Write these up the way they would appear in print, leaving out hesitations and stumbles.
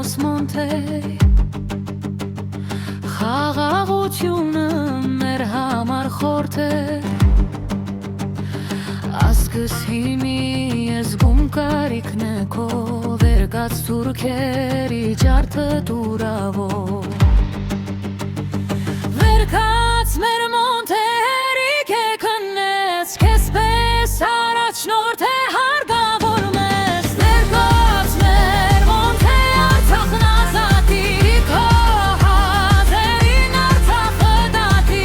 դուրս մոնթեյ խաղաղությունը մեր համար խորթ է ասկս հիմի ես գում կարիքն է քո վերգած թուրքերի ջարդը դուրավոր վերգած մեր մոնթերի կեքնես քեզ պես առաջնորդ է հարգավոր մեզ վերգած մեր մոնթե Արցախն ազատի քո հազերին Արցախը դատի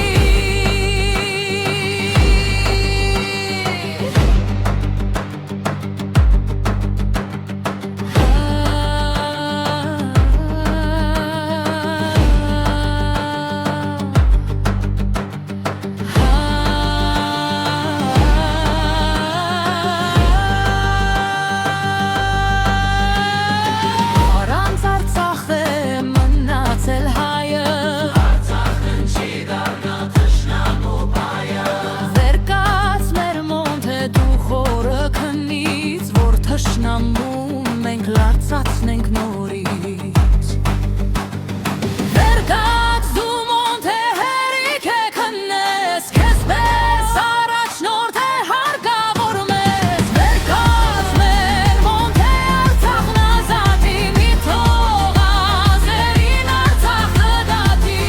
Թշնամուն մենք լարծացնենք նորից Վերգած դու մոնթե հերիք է քնես Քեզ պես առաջնորդ է հարգավոր մեզ Վերգած մեր մոնթե Արցախն ազատի մի թող ազերին Արցախը դատի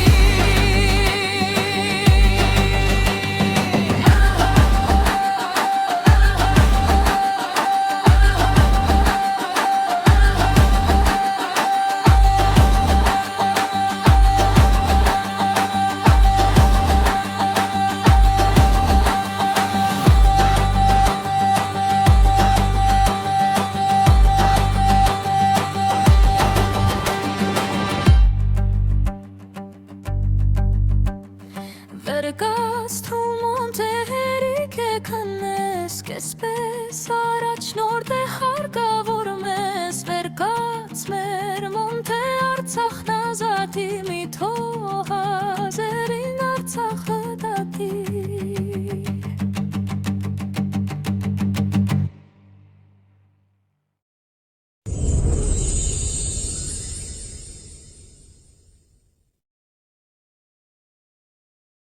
Վերգած դու մոնթե հերիք է քնես Քեզ պես առաջնորդ է հարգավոր մեզ Վերգած մեր մոնթե Արցախն ազատի մի թող